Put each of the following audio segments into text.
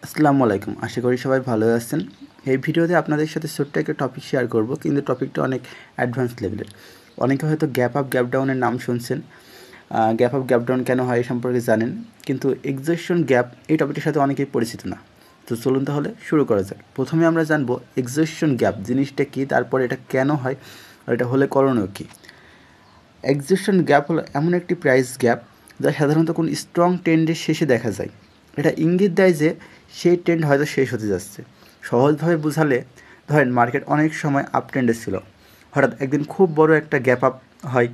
আসসালামু আলাইকুম। আশা করি সবাই ভালো আছেন। এই ভিডিওতে আপনাদের সাথে ছোট্ট একটা টপিক শেয়ার করব, কিন্তু টপিকটা অনেক অ্যাডভান্স লেভেলের। অনেকে হয়তো গ্যাপ আপ গ্যাপ ডাউনের নাম শুনছেন। গ্যাপ আপ গ্যাপ ডাউন কেন হয় এ সম্পর্কে জানেন, কিন্তু এক্সজস্টন গ্যাপ এই টপিকটির সাথে অনেকেই পরিচিত না। তো চলুন তাহলে শুরু করা যাক। প্রথমে আমরা জানবো এক্সজস্টন গ্যাপ জিনিসটা কী, তারপর এটা কেন হয় আর এটা হলে করণীয় কী। এক্সজস্টন গ্যাপ হলো এমন একটি প্রাইস গ্যাপ যা সাধারণত কোনো স্ট্রং ট্রেন্ডের শেষে দেখা যায়। এটা ইঙ্গিত দেয় যে সেই ট্রেন্ড হয়তো শেষ হতে যাচ্ছে। সহজভাবে বোঝালে ধরেন মার্কেট অনেক সময় আপ ট্রেন্ডে ছিল, হঠাৎ একদিন খুব বড় একটা গ্যাপ আপ হয়,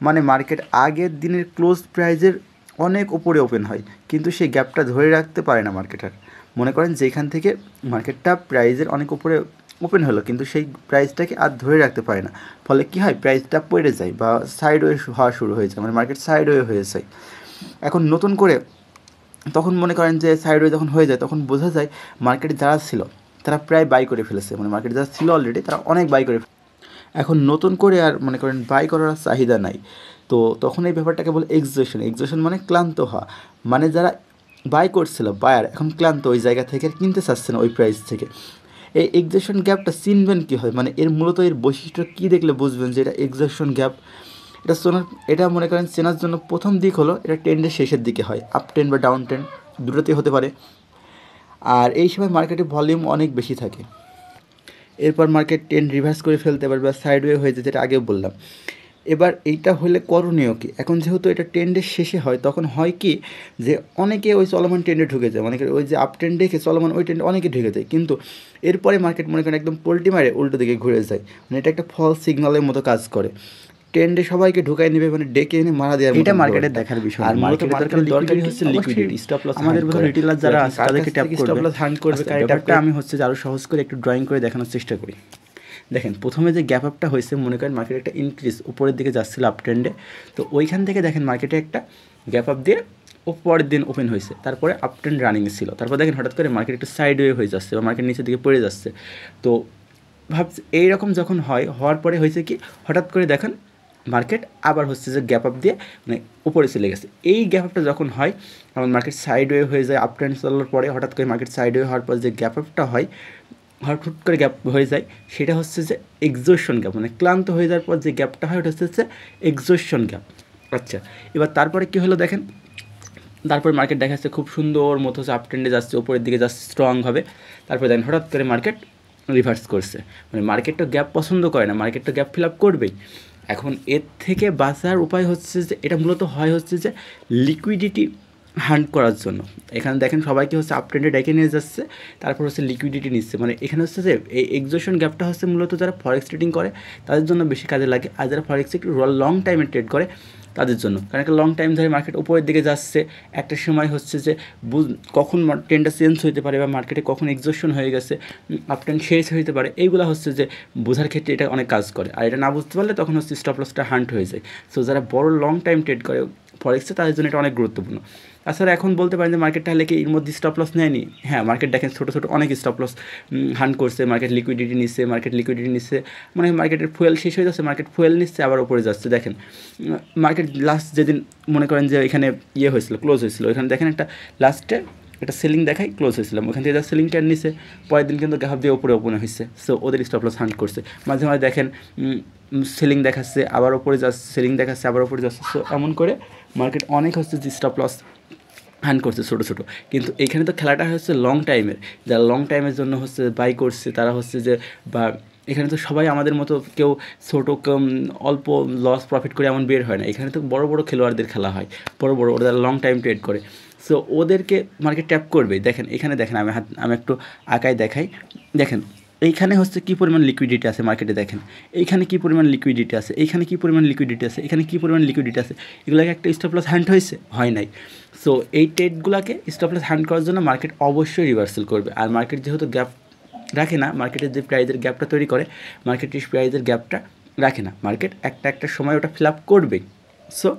মানে মার্কেট আগের দিনের ক্লোজ প্রাইজের অনেক উপরে ওপেন হয়, কিন্তু সেই গ্যাপটা ধরে রাখতে পারে না মার্কেটার। মনে করেন যেখান থেকে মার্কেটটা প্রাইজের অনেক উপরে ওপেন হলো, কিন্তু সেই প্রাইসটাকে আর ধরে রাখতে পারে না। ফলে কী হয়, প্রাইসটা পড়ে যায় বা সাইডওয়ে হওয়া শুরু হয়ে যায়, মানে মার্কেট সাইডওয়ে হয়ে যায়। এখন নতুন করে তখন মনে করেন যে সাইডওয়ে যখন হয়ে যায়, তখন বোঝা যায় মার্কেটে যারা ছিল তারা প্রায় বাই করে ফেলেছে, মানে মার্কেটে যারা ছিল অলরেডি তারা অনেক বাই করে এখন নতুন করে আর মনে করেন বাই করার চাহিদা নাই। তো তখন এই ব্যাপারটাকে বলে এক্সজশন। এক্সজশন মানে ক্লান্ত হওয়া, মানে যারা বাই করছিল বায়ার এখন ক্লান্ত, ওই জায়গা থেকে আর কিনতে চাচ্ছে না ওই প্রাইস থেকে। এই এক্সজশন গ্যাপটা চিনবেন কী হয়, মানে এর মূলত এর বৈশিষ্ট্য কী দেখলে বুঝবেন যে এটা এক্সজশন গ্যাপ। এটা মনে করেন চেনার জন্য প্রথম দিক হলো এটা ট্রেন্ডের শেষের দিকে হয়, আপ ট্রেন্ড বা ডাউন ট্রেন্ড দুটোতেই হতে পারে। আর এই সময় মার্কেটে ভলিউম অনেক বেশি থাকে। এরপর মার্কেট ট্রেন্ড রিভার্স করে ফেলতে পারে বা সাইডওয়ে হয়ে যেতে, যেটা আগেও বললাম। এবার এইটা হলে করণীয় কী, এখন যেহেতু এটা ট্রেন্ডের শেষে হয়, তখন হয় কি যে অনেকে ওই চলমান ট্রেন্ডে ঢুকে যায়, অনেকে ওই যে আপ ট্রেন্ড দেখে চলমান ওই ট্রেন্ডে অনেকে ঢুকে যায়, কিন্তু এরপরে মার্কেট মনে করেন একদম পোল্টি মারে উল্টো দিকে ঘুরে যায়, মানে এটা একটা ফলস সিগন্যালের মতো কাজ করে। ট্রেন্ডে সবাইকে ঢুকাই নেবে, মানে ডেকে এনে মারা দেওয়ার এটা মার্কেটের দেখার বিষয়। আর মার্কেটের দরকারই হচ্ছে লিকুইডিটি। স্টপ লস আমাদের মতো রিটেলার যারা আছে তাদেরকে ট্যাপ করবে, স্টপ লস হান্ট করবে। ব্যাপারটা আমি হচ্ছে যে আরও সহজ করে একটু ড্রয়িং করে দেখানোর চেষ্টা করি। দেখেন প্রথমে যে গ্যাপ আপটা হয়েছে, মনে করেন মার্কেট একটা ইনক্রিজ উপরের দিকে যাচ্ছিল আপ ট্রেন্ডে, তো ওইখান থেকে দেখেন মার্কেটে একটা গ্যাপ আপ দিয়ে ও পরের দিন ওপেন হয়েছে, তারপরে আপ ট্রেন্ড রানিংয়ে ছিল, তারপর দেখেন হঠাৎ করে মার্কেট একটু সাইডওয়ে হয়ে যাচ্ছে বা মার্কেট নিচের দিকে পড়ে যাচ্ছে। তো ভাবছি এইরকম যখন হওয়ার পরে হয়েছে কি, হঠাৎ করে দেখেন মার্কেট আবার হচ্ছে যে গ্যাপ আপ দিয়ে মানে উপরে চলে গেছে। এই গ্যাপ আপটা যখন হয় তখন মার্কেট সাইডওয়ে হয়ে যায়, আপ ট্রেন্ড চলার পরে হঠাৎ করে মার্কেট সাইডওয়ে হওয়ার পর যে গ্যাপ আপটা হয়, হঠাৎ করে গ্যাপ হয়ে যায়, সেটা হচ্ছে যে এক্সজশন গ্যাপ, মানে ক্লান্ত হয়ে যাওয়ার পর যে গ্যাপটা হয় ওটা হচ্ছে এক্সজশন গ্যাপ। আচ্ছা, এবার তারপরে কী হলো দেখেন, তারপরে মার্কেট দেখা যাচ্ছে খুব সুন্দর মতো হচ্ছে আপ ট্রেন্ডে যাচ্ছে, উপরের দিকে যাচ্ছে স্ট্রংভাবে, তারপরে দেখেন হঠাৎ করে মার্কেট রিভার্স করছে। মানে মার্কেট তো গ্যাপ পছন্দ করে না, মার্কেট তো গ্যাপ ফিল আপ করবেই। এখন এর থেকে বাঁচার উপায় হচ্ছে যে এটা মূলত হয় হচ্ছে যে লিকুইডিটি হান্ট করার জন্য। এখানে দেখেন সবাইকে হচ্ছে আপ ট্রেন্ডে ডেকে নিয়ে যাচ্ছে, তারপর হচ্ছে লিকুইডিটি নিচ্ছে। মানে এখানে হচ্ছে যে এই এক্সজশন গ্যাপটা হচ্ছে মূলত যারা ফরেক্স ট্রেডিং করে তাদের জন্য বেশি কাজে লাগে, আর যারা ফরেক্সে একটু লং টাইমে ট্রেড করে তাদের জন্য। কারণ একটা লং টাইম ধরে মার্কেট উপরের দিকে যাচ্ছে, একটা সময় হচ্ছে যে কখন ট্রেন্ডটা চেঞ্জ হতে পারে বা মার্কেটে কখন এক্সজশন হয়ে গেছে, আপ ট্রেন্ড শেষ হতে পারে, এইগুলো হচ্ছে যে বোঝার ক্ষেত্রে এটা অনেক কাজ করে। আর এটা না বুঝতে পারলে তখন হচ্ছে স্টপ লসটা হান্ট হয়ে যায়। সো যারা বড় লং টাইম ট্রেড করে ফরেক্সে তাদের জন্য এটা অনেক গুরুত্বপূর্ণ। তাছাড়া এখন বলতে পারেন যে মার্কেটটা হলে কি এর মধ্যে স্টপ লস নেয়নি? হ্যাঁ, মার্কেট দেখেন ছোটো ছোটো অনেক স্টপ লস হান্ট করছে, মার্কেট লিকুইডিটি নিচ্ছে, মানে মার্কেটের ফুয়েল শেষ হয়ে যাচ্ছে, মার্কেট ফুয়েল নিচ্ছে আবার উপরে যাচ্ছে। দেখেন মার্কেট লাস্ট যেদিন মনে করেন যে এখানে হয়েছিল, ক্লোজ হয়েছিল, এখানে দেখেন একটা লাস্টে একটা সেলিং দেখাই ক্লোজ হয়েছিলাম, ওখান থেকে যা সেলিং ট্যান নিছে, পরের দিন কিন্তু গ্যাপ দিয়ে উপরে ওপেন হয়েছে। সো ওদের স্টপ লস হান্ট করছে। মাঝে মাঝে দেখেন সেলিং দেখাচ্ছে আবার ওপরে যাচ্ছে, সেলিং দেখাচ্ছে আবার ওপরে যাচ্ছে। সো এমন করে মার্কেট অনেক হচ্ছে যে স্টপ লস হান্ট করছে ছোটো ছোটো। কিন্তু এইখানে তো খেলাটা হচ্ছে লং টাইমের, যারা লং টাইমের জন্য হচ্ছে বাই করছে তারা হচ্ছে যে, বা এখানে তো সবাই আমাদের মতো কেউ ছোটো কম অল্প লস প্রফিট করে এমন বের হয় না, এখানে তো বড় বড় খেলোয়াড়দের খেলা হয়, বড় বড় ওরা লং টাইম ট্রেড করে। সো ওদেরকে মার্কেট ট্যাপ করবে। দেখেন এখানে দেখেন আমি একটু আঁকায় দেখাই। দেখেন এইখানে হচ্ছে কী পরিমাণ লিকুইডিটি আছে মার্কেটে, দেখেন এইখানে কী পরিমাণ লিকুইডিটি আছে, এইখানে কী পরিমাণ লিকুইডিটি আছে, এখানে কী পরিমাণ লিকুইডিটি আছে, এগুলোকে একটা স্টপ লস হ্যান্ড হয়েছে, হয় নাই। সো এই ট্রেডগুলোকে স্টপ লস হ্যান্ড করার জন্য মার্কেট অবশ্যই রিভার্সাল করবে। আর মার্কেট যেহেতু গ্যাপ রাখে না, মার্কেটের যে প্রাইজের গ্যাপটা তৈরি করে, মার্কেটের প্রাইজের গ্যাপটা রাখে না, মার্কেট একটা সময় ওটা ফিল আপ করবেই। সো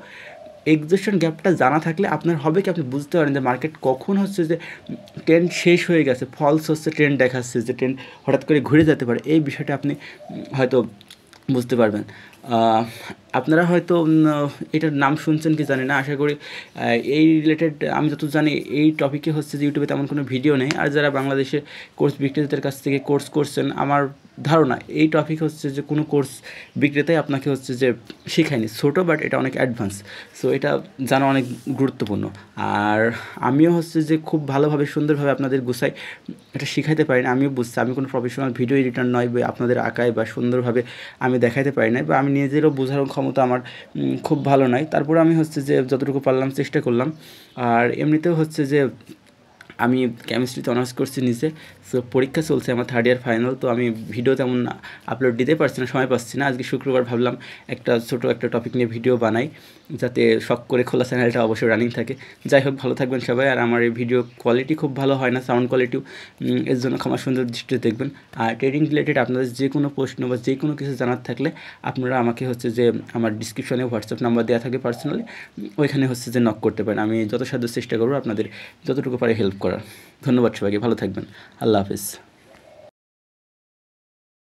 এক্সজশন গ্যাপটা জানা থাকলে আপনার হবে কি, আপনি বুঝতে পারেন যে মার্কেট কখন হচ্ছে যে ট্রেন্ড শেষ হয়ে গেছে, ফলস হচ্ছে ট্রেন্ড দেখাচ্ছে যে ট্রেন্ড হঠাৎ করে ঘুরে যেতে পারে, এই বিষয়টা আপনি হয়তো বুঝতে পারবেন। আপনারা হয়তো এটার নাম শুনছেন কি জানি না, আশা করি এই রিলেটেড আমি যত জানি এই টপিকে হচ্ছে যে ইউটিউবে তেমন কোনো ভিডিও নেই। আর যারা বাংলাদেশে কোর্স বিক্রেতাদের কাছ থেকে কোর্স করছেন, আমার ধারণা এই টপিক হচ্ছে যে কোনো কোর্স বিক্রেতাই আপনাকে হচ্ছে যে শেখায়নি, ছোটো বাট এটা অনেক অ্যাডভান্স। সো এটা জানা অনেক গুরুত্বপূর্ণ। আর আমিও হচ্ছে যে খুব ভালোভাবে সুন্দরভাবে আপনাদের গুছাই এটা শিখাইতে পারি না, আমিও বুঝছি আমি কোনো প্রফেশনাল ভিডিও এডিটর নয় বা আপনাদের আঁকায় বা সুন্দরভাবে আমি দেখাইতে পারি না, বা আমি নিজেরও বোঝার ক্ষমতা আমার খুব ভালো নয়। তারপরে আমি হচ্ছে যে যতটুকু পারলাম চেষ্টা করলাম। আর এমনিতেও হচ্ছে যে আমি কেমিস্ট্রিতে অনার্স করছি নিজে। সো পরীক্ষা চলছে আমার, থার্ড ইয়ার ফাইনাল। তো আমি ভিডিও তেমন আপলোড দিতে পারছি না, সময় পাচ্ছি না। আজকে শুক্রবার ভাবলাম একটা ছোটো একটা টপিক নিয়ে ভিডিও বানাই, যাতে শখ করে খোলা চ্যানেলটা অবশ্যই রানিং থাকে। যাই হোক, ভালো থাকবেন সবাই। আর আমার এই ভিডিও কোয়ালিটি খুব ভালো হয় না, সাউন্ড কোয়ালিটিও, এর জন্য ক্ষমা সুন্দর দৃষ্টিতে দেখবেন। আর ট্রেডিং রিলেটেড আপনাদের যে কোনো প্রশ্ন বা যে কোনো কিছু জানার থাকলে আপনারা আমাকে হচ্ছে যে আমার ডিসক্রিপশনে হোয়াটসঅ্যাপ নাম্বার দেওয়া থাকে পার্সোনালি, ওইখানে হচ্ছে যে নক করতে পারেন। আমি যত সাধ্য চেষ্টা করবো আপনাদের যতটুকু পারে হেল্প করার। ধন্যবাদ সবাইকে, ভালো থাকবেন। আল্লাহ হাফিজ।